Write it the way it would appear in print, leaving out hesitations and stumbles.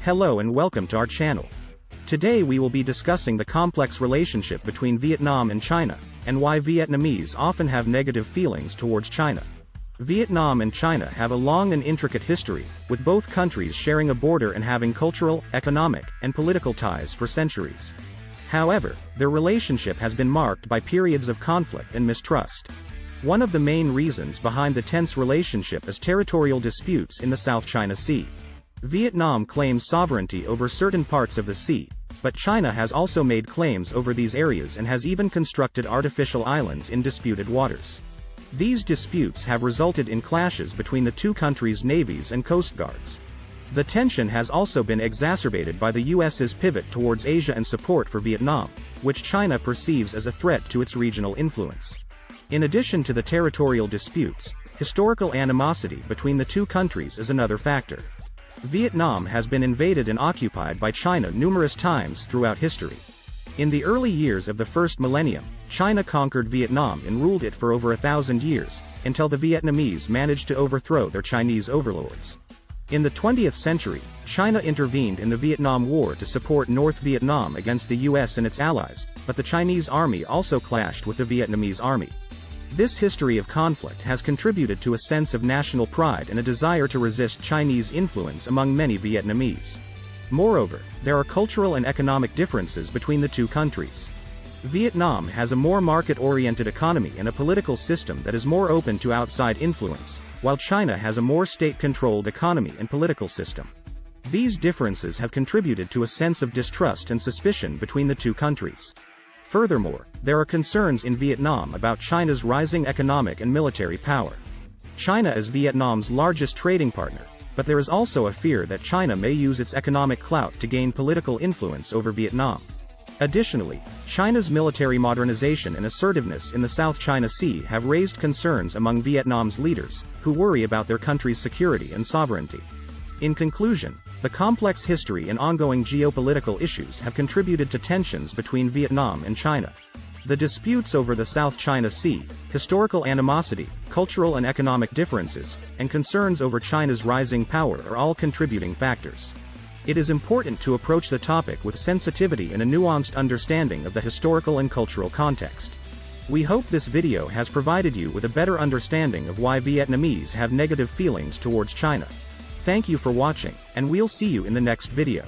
Hello and welcome to our channel. Today we will be discussing the complex relationship between Vietnam and China, and why Vietnamese often have negative feelings towards China. Vietnam and China have a long and intricate history, with both countries sharing a border and having cultural, economic, and political ties for centuries. However, their relationship has been marked by periods of conflict and mistrust. One of the main reasons behind the tense relationship is territorial disputes in the South China Sea. Vietnam claims sovereignty over certain parts of the sea, but China has also made claims over these areas and has even constructed artificial islands in disputed waters. These disputes have resulted in clashes between the two countries' navies and coast guards. The tension has also been exacerbated by the US's pivot towards Asia and support for Vietnam, which China perceives as a threat to its regional influence. In addition to the territorial disputes, historical animosity between the two countries is another factor. Vietnam has been invaded and occupied by China numerous times throughout history. In the early years of the first millennium, China conquered Vietnam and ruled it for over 1,000 years, until the Vietnamese managed to overthrow their Chinese overlords. In the 20th century, China intervened in the Vietnam War to support North Vietnam against the US and its allies, but the Chinese army also clashed with the Vietnamese army. This history of conflict has contributed to a sense of national pride and a desire to resist Chinese influence among many Vietnamese. Moreover, there are cultural and economic differences between the two countries. Vietnam has a more market-oriented economy and a political system that is more open to outside influence, while China has a more state-controlled economy and political system. These differences have contributed to a sense of distrust and suspicion between the two countries. Furthermore, there are concerns in Vietnam about China's rising economic and military power. China is Vietnam's largest trading partner, but there is also a fear that China may use its economic clout to gain political influence over Vietnam. Additionally, China's military modernization and assertiveness in the South China Sea have raised concerns among Vietnam's leaders, who worry about their country's security and sovereignty. In conclusion, the complex history and ongoing geopolitical issues have contributed to tensions between Vietnam and China. The disputes over the South China Sea, historical animosity, cultural and economic differences, and concerns over China's rising power are all contributing factors. It is important to approach the topic with sensitivity and a nuanced understanding of the historical and cultural context. We hope this video has provided you with a better understanding of why Vietnamese have negative feelings towards China. Thank you for watching, and we'll see you in the next video.